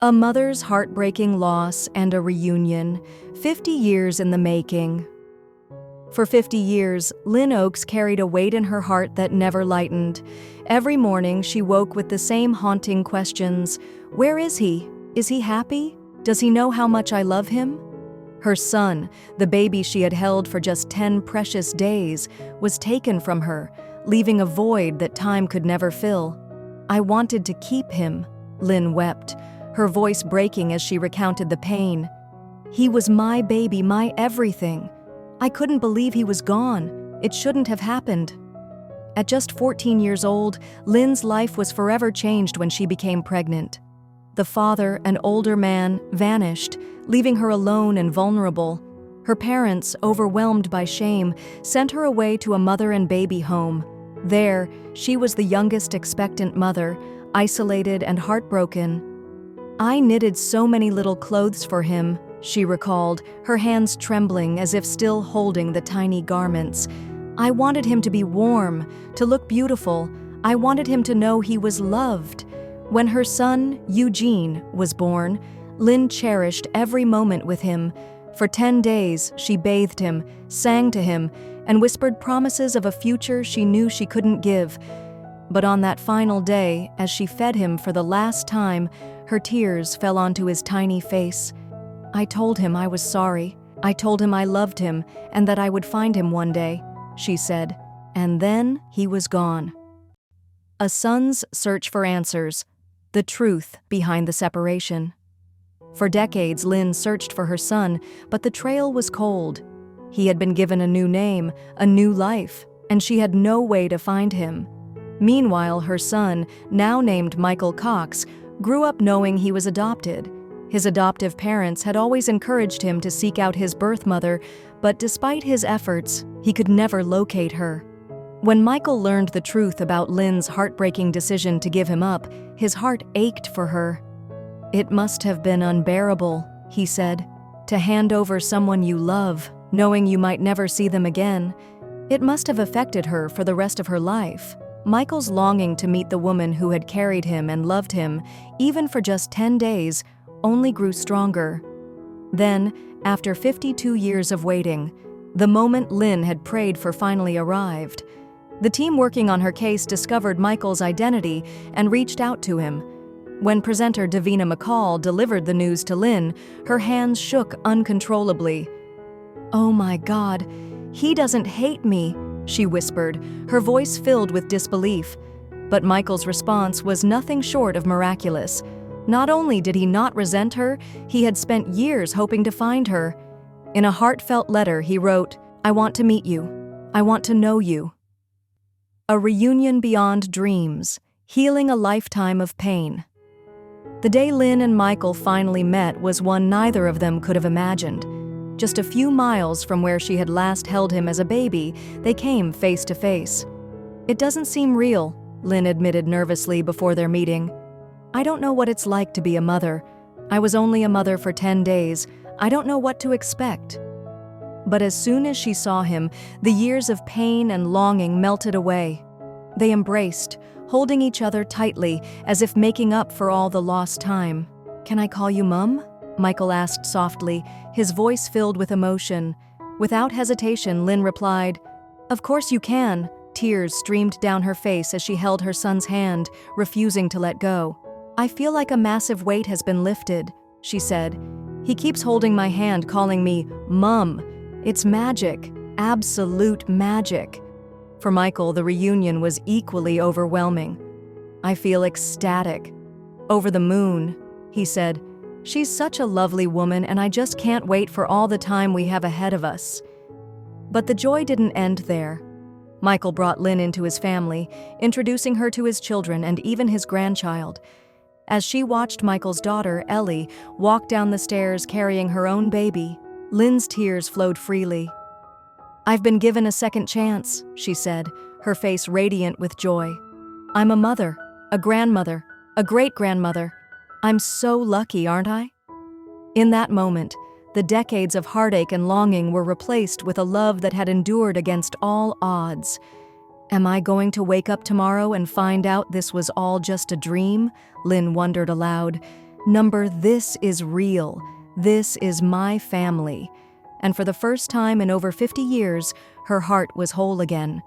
A mother's heartbreaking loss and a reunion, 50 years in the making. For 50 years, Lynne Oakes carried a weight in her heart that never lightened. Every morning, she woke with the same haunting questions. Where is he? Is he happy? Does he know how much I love him? Her son, the baby she had held for just 10 precious days, was taken from her, leaving a void that time could never fill. I wanted to keep him, Lynne wept, her voice breaking as she recounted the pain. He was my baby, my everything. I couldn't believe he was gone. It shouldn't have happened. At just 14 years old, Lynne's life was forever changed when she became pregnant. The father, an older man, vanished, leaving her alone and vulnerable. Her parents, overwhelmed by shame, sent her away to a mother and baby home. There, she was the youngest expectant mother, isolated and heartbroken. I knitted so many little clothes for him, she recalled, her hands trembling as if still holding the tiny garments. I wanted him to be warm, to look beautiful. I wanted him to know he was loved. When her son, Eugene, was born, Lynne cherished every moment with him. For 10 days, she bathed him, sang to him, and whispered promises of a future she knew she couldn't give. But on that final day, as she fed him for the last time, her tears fell onto his tiny face. I told him I was sorry. I told him I loved him and that I would find him one day, she said. And then he was gone. A son's search for answers, the truth behind the separation. For decades, Lynne searched for her son, but the trail was cold. He had been given a new name, a new life, and she had no way to find him. Meanwhile, her son, now named Michael Cox, grew up knowing he was adopted. His adoptive parents had always encouraged him to seek out his birth mother, but despite his efforts, he could never locate her. When Michael learned the truth about Lynne's heartbreaking decision to give him up, his heart ached for her. It must have been unbearable, he said, to hand over someone you love, knowing you might never see them again. It must have affected her for the rest of her life. Michael's longing to meet the woman who had carried him and loved him, even for just 10 days, only grew stronger. Then, after 52 years of waiting, the moment Lynne had prayed for finally arrived. The team working on her case discovered Michael's identity and reached out to him. When presenter Davina McCall delivered the news to Lynne, her hands shook uncontrollably. "Oh my God, he doesn't hate me," she whispered, her voice filled with disbelief. But Michael's response was nothing short of miraculous. Not only did he not resent her, he had spent years hoping to find her. In a heartfelt letter, he wrote, "I want to meet you. I want to know you." A reunion beyond dreams, healing a lifetime of pain. The day Lynne and Michael finally met was one neither of them could have imagined. Just a few miles from where she had last held him as a baby, they came face to face. "It doesn't seem real," Lynne admitted nervously before their meeting. "I don't know what it's like to be a mother. I was only a mother for 10 days. I don't know what to expect." But as soon as she saw him, the years of pain and longing melted away. They embraced, holding each other tightly, as if making up for all the lost time. "Can I call you Mum?" Michael asked softly, his voice filled with emotion. Without hesitation, Lynne replied, "Of course you can." Tears streamed down her face as she held her son's hand, refusing to let go. "I feel like a massive weight has been lifted," she said. "He keeps holding my hand, calling me Mum. It's magic, absolute magic." For Michael, the reunion was equally overwhelming. "I feel ecstatic. Over the moon," he said. "She's such a lovely woman, and I just can't wait for all the time we have ahead of us." But the joy didn't end there. Michael brought Lynne into his family, introducing her to his children and even his grandchild. As she watched Michael's daughter, Ellie, walk down the stairs carrying her own baby, Lynne's tears flowed freely. "I've been given a second chance," she said, her face radiant with joy. "I'm a mother, a grandmother, a great-grandmother. I'm so lucky, aren't I?" In that moment, the decades of heartache and longing were replaced with a love that had endured against all odds. Am I going to wake up tomorrow and find out this was all just a dream? Lynne wondered aloud. Number "This is real. This is my family." And for the first time in over 50 years, her heart was whole again.